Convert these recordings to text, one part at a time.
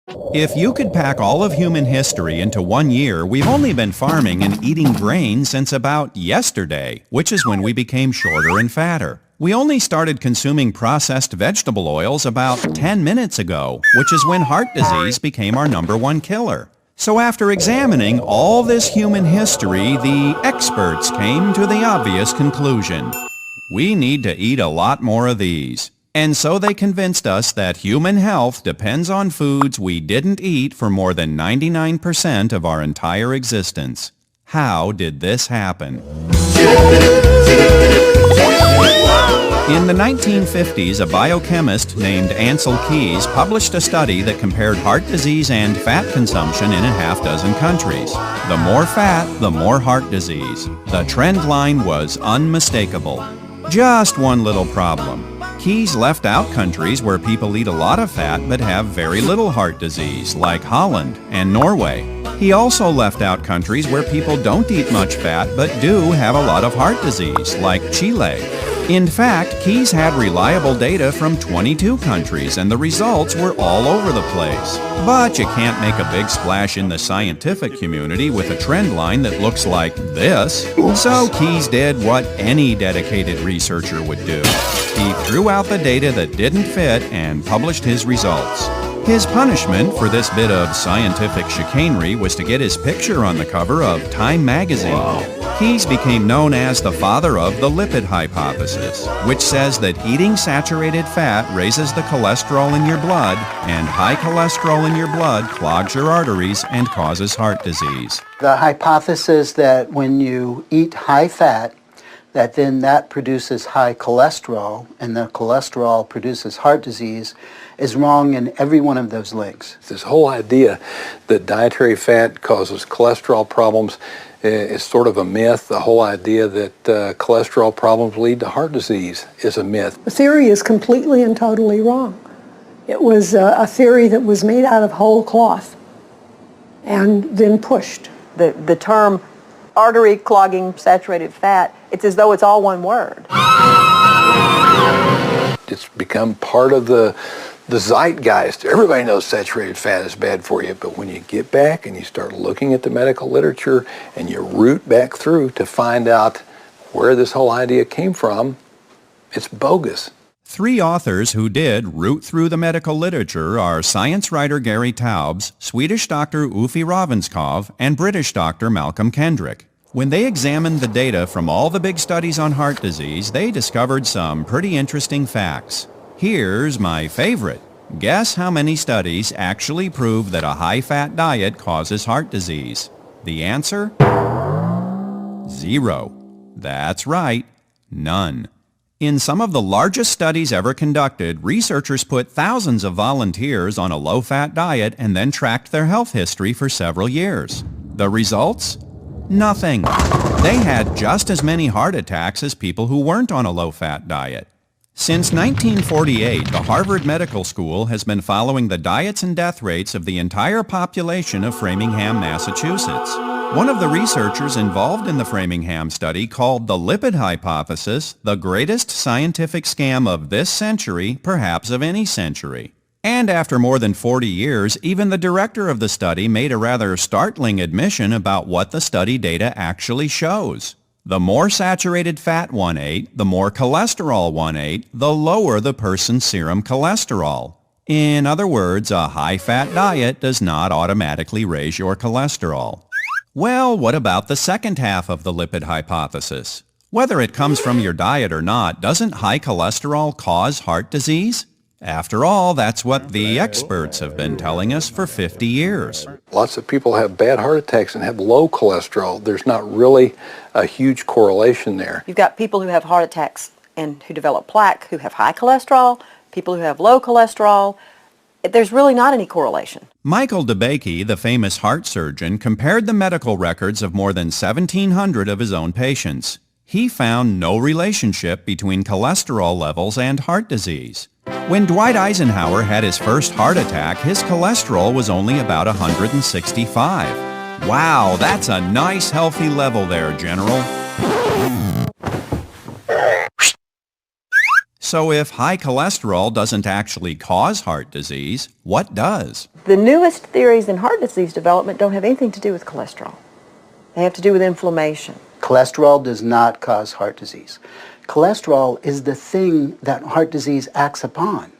If you could pack all of human history into 1 year, we've only been farming and eating grain since about yesterday, which is when we became shorter and fatter. We only started consuming processed vegetable oils about 10 minutes ago, which is when heart disease became our #1 killer. So after examining all this human history, the experts came to the obvious conclusion. We need to eat a lot more of these. And so they convinced us that human health depends on foods we didn't eat for more than 99% of our entire existence. How did this happen? In the 1950s, a biochemist named Ancel Keys published a study that compared heart disease and fat consumption in a half-dozen countries. The more fat, the more heart disease. The trend line was unmistakable. Just one little problem. Keys left out countries where people eat a lot of fat but have very little heart disease, like Holland and Norway. He also left out countries where people don't eat much fat but do have a lot of heart disease, like Chile. In fact, Keys had reliable data from 22 countries, and the results were all over the place. But you can't make a big splash in the scientific community with a trend line that looks like this. So Keys did what any dedicated researcher would do. He threw out the data that didn't fit and published his results. His punishment for this bit of scientific chicanery was to get his picture on the cover of Time magazine. Keys became known as the father of the lipid hypothesis, which says that eating saturated fat raises the cholesterol in your blood, and high cholesterol in your blood clogs your arteries and causes heart disease. The hypothesis that when you eat high fat, that produces high cholesterol, and the cholesterol produces heart disease, is wrong in every one of those links. This whole idea that dietary fat causes cholesterol problems is sort of a myth. The whole idea that cholesterol problems lead to heart disease is a myth. The theory is completely and totally wrong. It was a theory that was made out of whole cloth and then pushed. The term artery clogging saturated fat, it's as though it's all one word. It's become part of the zeitgeist. Everybody knows saturated fat is bad for you, but when you get back and you start looking at the medical literature and you root back through to find out where this whole idea came from, it's bogus. 3 authors who did root through the medical literature are science writer Gary Taubes, Swedish doctor Uffe Ravenskov, and British doctor Malcolm Kendrick. When they examined the data from all the big studies on heart disease, they discovered some pretty interesting facts. Here's my favorite. Guess how many studies actually prove that a high-fat diet causes heart disease? The answer? 0. That's right, none. In some of the largest studies ever conducted, researchers put thousands of volunteers on a low-fat diet and then tracked their health history for several years. The results? Nothing. They had just as many heart attacks as people who weren't on a low-fat diet. Since 1948, the Harvard Medical School has been following the diets and death rates of the entire population of Framingham, Massachusetts. One of the researchers involved in the Framingham study called the lipid hypothesis the greatest scientific scam of this century, perhaps of any century. And after more than 40 years, even the director of the study made a rather startling admission about what the study data actually shows. The more saturated fat one ate, the more cholesterol one ate, the lower the person's serum cholesterol. In other words, a high-fat diet does not automatically raise your cholesterol. Well, what about the second half of the lipid hypothesis? Whether it comes from your diet or not, doesn't high cholesterol cause heart disease? After all, that's what the experts have been telling us for 50 years. Lots of people have bad heart attacks and have low cholesterol. There's not really a huge correlation there. You've got people who have heart attacks and who develop plaque who have high cholesterol, people who have low cholesterol. There's really not any correlation. Michael DeBakey, the famous heart surgeon, compared the medical records of more than 1,700 of his own patients. He found no relationship between cholesterol levels and heart disease. When Dwight Eisenhower had his first heart attack, his cholesterol was only about 165. Wow, that's a nice healthy level there, General. So if high cholesterol doesn't actually cause heart disease, what does? The newest theories in heart disease development don't have anything to do with cholesterol. They have to do with inflammation. Cholesterol does not cause heart disease. Cholesterol is the thing that heart disease acts upon.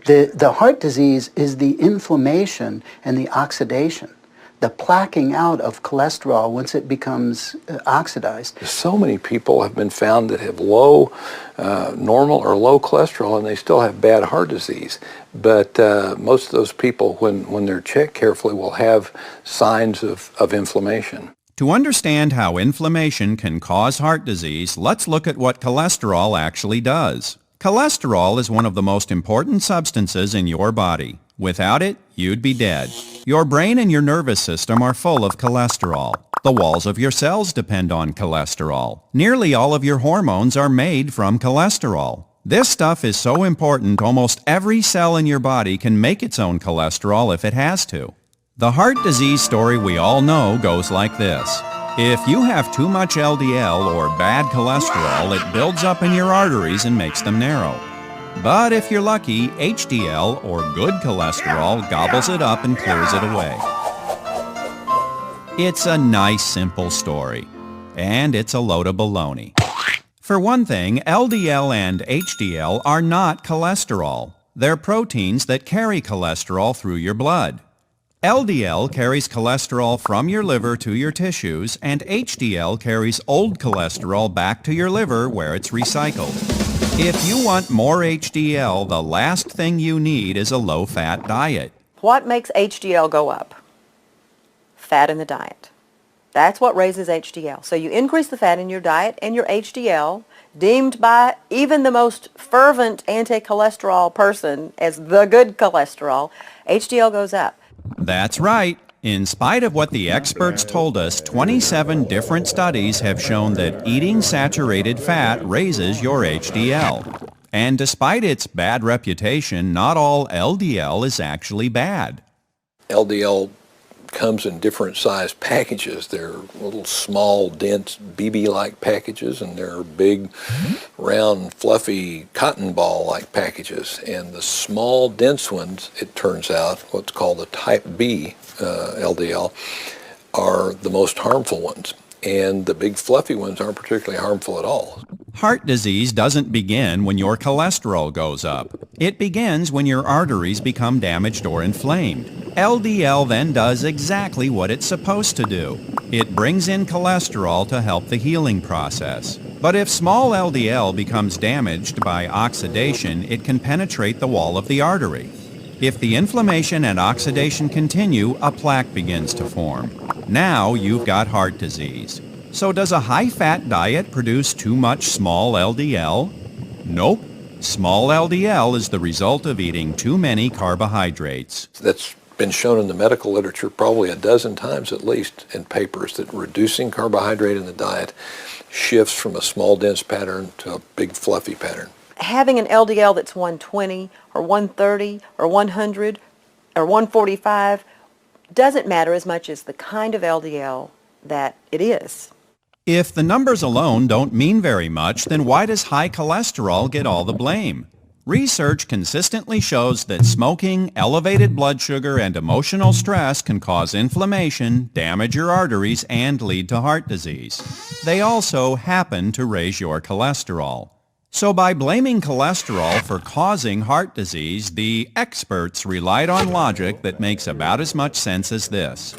The heart disease is the inflammation and the oxidation, the plaquing out of cholesterol once it becomes oxidized. So many people have been found that have low, normal or low cholesterol, and they still have bad heart disease. But most of those people, when they're checked carefully, will have signs of inflammation. To understand how inflammation can cause heart disease, let's look at what cholesterol actually does. Cholesterol is one of the most important substances in your body. Without it, you'd be dead. Your brain and your nervous system are full of cholesterol. The walls of your cells depend on cholesterol. Nearly all of your hormones are made from cholesterol. This stuff is so important almost every cell in your body can make its own cholesterol if it has to. The heart disease story we all know goes like this. If you have too much LDL or bad cholesterol, it builds up in your arteries and makes them narrow. But if you're lucky, HDL or good cholesterol gobbles it up and clears it away. It's a nice, simple story. And it's a load of baloney. For one thing, LDL and HDL are not cholesterol. They're proteins that carry cholesterol through your blood. LDL carries cholesterol from your liver to your tissues, and HDL carries old cholesterol back to your liver where it's recycled. If you want more HDL, the last thing you need is a low-fat diet. What makes HDL go up? Fat in the diet. That's what raises HDL. So you increase the fat in your diet, and your HDL, deemed by even the most fervent anti-cholesterol person as the good cholesterol, HDL goes up. That's right. In spite of what the experts told us, 27 different studies have shown that eating saturated fat raises your HDL. And despite its bad reputation, not all LDL is actually bad. LDL comes in different size packages. They're little small, dense, BB-like packages, and there are big, round, fluffy, cotton ball-like packages. And the small, dense ones, it turns out, what's called a type B LDL, are the most harmful ones. And the big fluffy ones aren't particularly harmful at all. Heart disease doesn't begin when your cholesterol goes up. It begins when your arteries become damaged or inflamed. LDL then does exactly what it's supposed to do. It brings in cholesterol to help the healing process. But if small LDL becomes damaged by oxidation, it can penetrate the wall of the artery. If the inflammation and oxidation continue, a plaque begins to form. Now you've got heart disease. So does a high-fat diet produce too much small LDL? Nope. Small LDL is the result of eating too many carbohydrates. That's been shown in the medical literature probably a dozen times at least in papers that reducing carbohydrate in the diet shifts from a small dense pattern to a big fluffy pattern. Having an LDL that's 120 or 130 or 100 or 145 doesn't matter as much as the kind of LDL that it is. If the numbers alone don't mean very much, then why does high cholesterol get all the blame? Research consistently shows that smoking, elevated blood sugar, and emotional stress can cause inflammation, damage your arteries, and lead to heart disease. They also happen to raise your cholesterol. So by blaming cholesterol for causing heart disease, the experts relied on logic that makes about as much sense as this.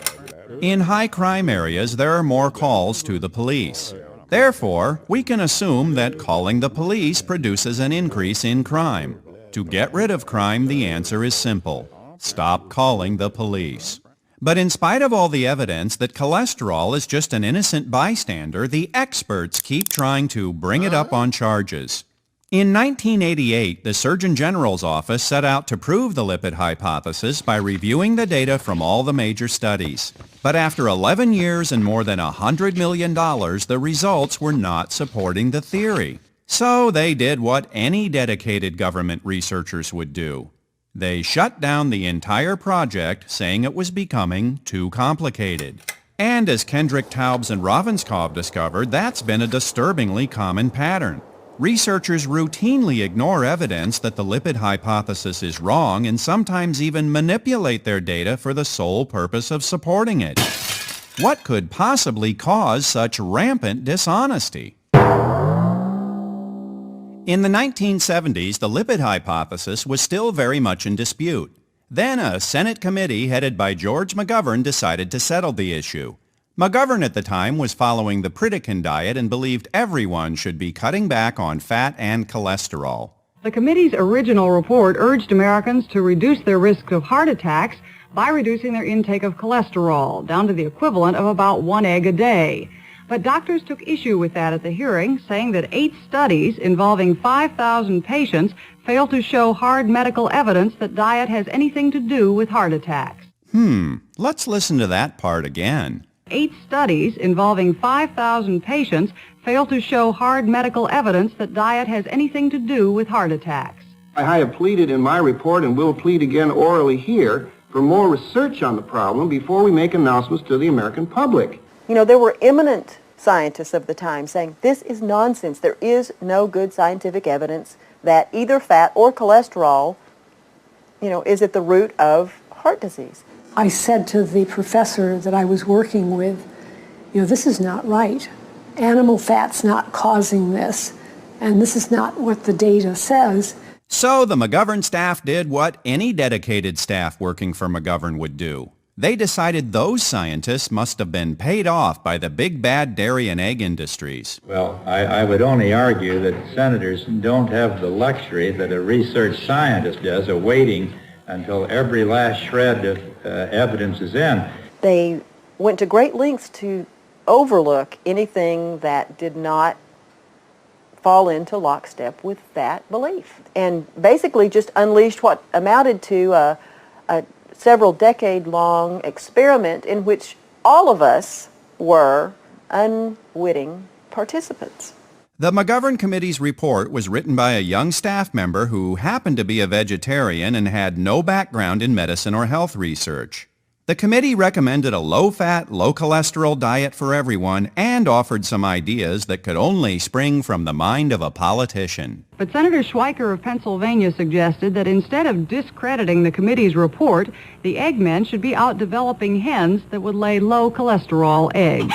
In high crime areas, there are more calls to the police. Therefore, we can assume that calling the police produces an increase in crime. To get rid of crime, the answer is simple. Stop calling the police. But in spite of all the evidence that cholesterol is just an innocent bystander, the experts keep trying to bring it up on charges. In 1988, the Surgeon General's office set out to prove the lipid hypothesis by reviewing the data from all the major studies. But after 11 years and more than $100 million, the results were not supporting the theory. So they did what any dedicated government researchers would do. They shut down the entire project, saying it was becoming too complicated. And as Kendrick Taubes and Ravenscoff discovered, that's been a disturbingly common pattern. Researchers routinely ignore evidence that the lipid hypothesis is wrong and sometimes even manipulate their data for the sole purpose of supporting it. What could possibly cause such rampant dishonesty? In the 1970s, the lipid hypothesis was still very much in dispute. Then a Senate committee headed by George McGovern decided to settle the issue. McGovern at the time was following the Pritikin diet and believed everyone should be cutting back on fat and cholesterol. The committee's original report urged Americans to reduce their risk of heart attacks by reducing their intake of cholesterol down to the equivalent of about 1 egg a day. But doctors took issue with that at the hearing, saying that 8 studies involving 5,000 patients failed to show hard medical evidence that diet has anything to do with heart attacks. Let's listen to that part again. 8 studies involving 5,000 patients failed to show hard medical evidence that diet has anything to do with heart attacks. I have pleaded in my report and will plead again orally here for more research on the problem before we make announcements to the American public. You know, there were eminent scientists of the time saying this is nonsense. There is no good scientific evidence that either fat or cholesterol, is at the root of heart disease. I said to the professor that I was working with, this is not right. Animal fat's not causing this, and this is not what the data says. So the McGovern staff did what any dedicated staff working for McGovern would do. They decided those scientists must have been paid off by the big bad dairy and egg industries. Well, I would only argue that senators don't have the luxury that a research scientist does of waiting until every last shred of evidence is in. They went to great lengths to overlook anything that did not fall into lockstep with that belief, and basically just unleashed what amounted to a several decade-long experiment in which all of us were unwitting participants. The McGovern Committee's report was written by a young staff member who happened to be a vegetarian and had no background in medicine or health research. The committee recommended a low-fat, low-cholesterol diet for everyone and offered some ideas that could only spring from the mind of a politician. But Senator Schweiker of Pennsylvania suggested that instead of discrediting the committee's report, the eggmen should be out developing hens that would lay low-cholesterol eggs.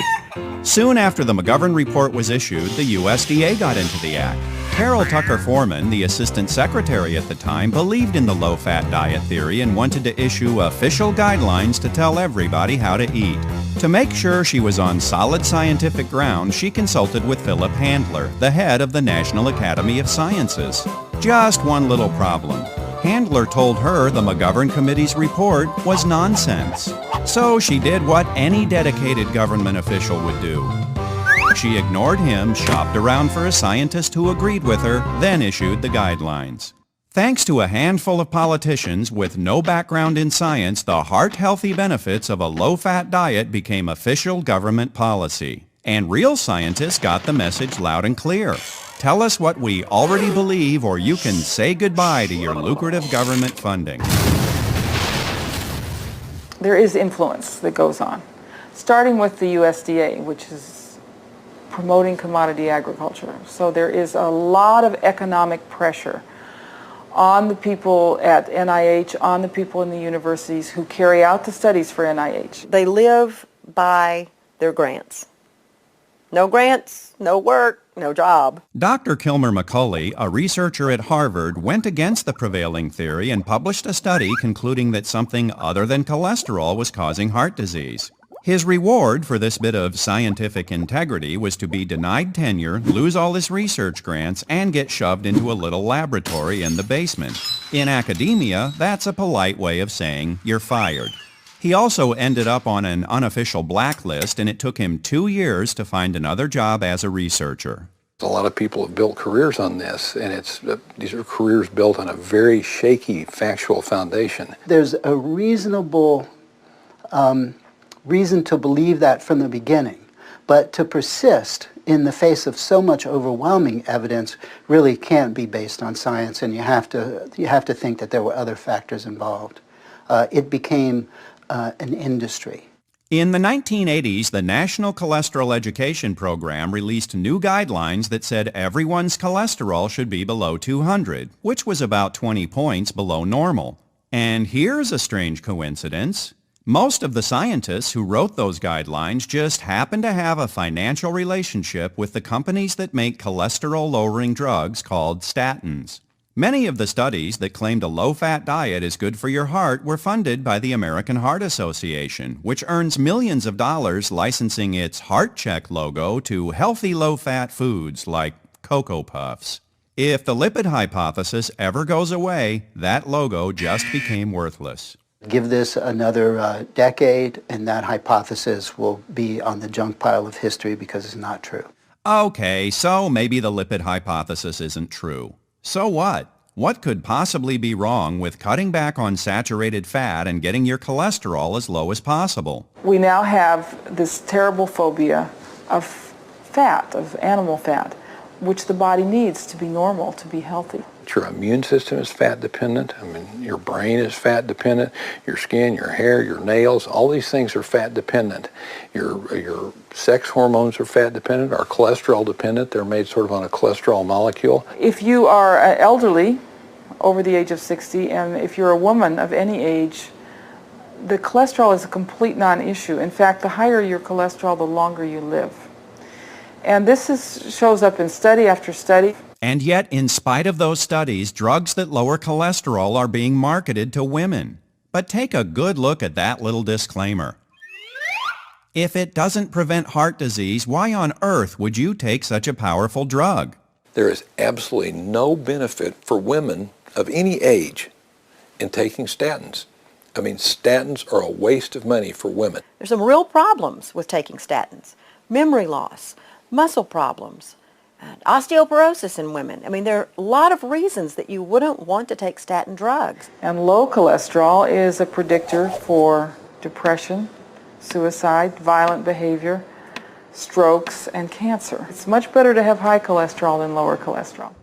Soon after the McGovern report was issued, the USDA got into the act. Carol Tucker Foreman, the assistant secretary at the time, believed in the low-fat diet theory and wanted to issue official guidelines to tell everybody how to eat. To make sure she was on solid scientific ground, she consulted with Philip Handler, the head of the National Academy of Sciences. Just one little problem. Handler told her the McGovern Committee's report was nonsense. So she did what any dedicated government official would do. She ignored him, shopped around for a scientist who agreed with her, then issued the guidelines. Thanks to a handful of politicians with no background in science, the heart-healthy benefits of a low-fat diet became official government policy. And real scientists got the message loud and clear. Tell us what we already believe, or you can say goodbye to your lucrative government funding. There is influence that goes on, starting with the USDA, which is promoting commodity agriculture. So there is a lot of economic pressure on the people at NIH, on the people in the universities who carry out the studies for NIH. They live by their grants. No grants, no work, no job. Dr. Kilmer McCulley, a researcher at Harvard, went against the prevailing theory and published a study concluding that something other than cholesterol was causing heart disease. His reward for this bit of scientific integrity was to be denied tenure, lose all his research grants, and get shoved into a little laboratory in the basement. In academia, that's a polite way of saying you're fired. He also ended up on an unofficial blacklist, and it took him 2 years to find another job as a researcher. A lot of people have built careers on this, and these are careers built on a very shaky factual foundation. There's a reasonable reason to believe that from the beginning, but to persist in the face of so much overwhelming evidence really can't be based on science, and you have to think that there were other factors involved. It became an industry. In the 1980s, the National Cholesterol Education Program released new guidelines that said everyone's cholesterol should be below 200, which was about 20 points below normal. And here's a strange coincidence. Most of the scientists who wrote those guidelines just happen to have a financial relationship with the companies that make cholesterol-lowering drugs called statins. Many of the studies that claimed a low-fat diet is good for your heart were funded by the American Heart Association, which earns millions of dollars licensing its Heart Check logo to healthy low-fat foods like Cocoa Puffs. If the lipid hypothesis ever goes away, that logo just became worthless. Give this another decade, and that hypothesis will be on the junk pile of history because it's not true. Okay, so maybe the lipid hypothesis isn't true. So what? What could possibly be wrong with cutting back on saturated fat and getting your cholesterol as low as possible? We now have this terrible phobia of fat, of animal fat, which the body needs to be normal, to be healthy. Your immune system is fat dependent. I mean, your brain is fat dependent. Your skin, your hair, your nails, all these things are fat dependent. Your sex hormones are fat dependent, are cholesterol dependent. They're made sort of on a cholesterol molecule. If you are elderly, over the age of 60, and if you're a woman of any age, the cholesterol is a complete non-issue. In fact, the higher your cholesterol, the longer you live. And this shows up in study after study. And yet, in spite of those studies, drugs that lower cholesterol are being marketed to women. But take a good look at that little disclaimer. If it doesn't prevent heart disease, why on earth would you take such a powerful drug? There is absolutely no benefit for women of any age in taking statins. I mean, statins are a waste of money for women. There's some real problems with taking statins. Memory loss, muscle problems, and osteoporosis in women. I mean, there are a lot of reasons that you wouldn't want to take statin drugs. And low cholesterol is a predictor for depression, suicide, violent behavior, strokes, and cancer. It's much better to have high cholesterol than lower cholesterol.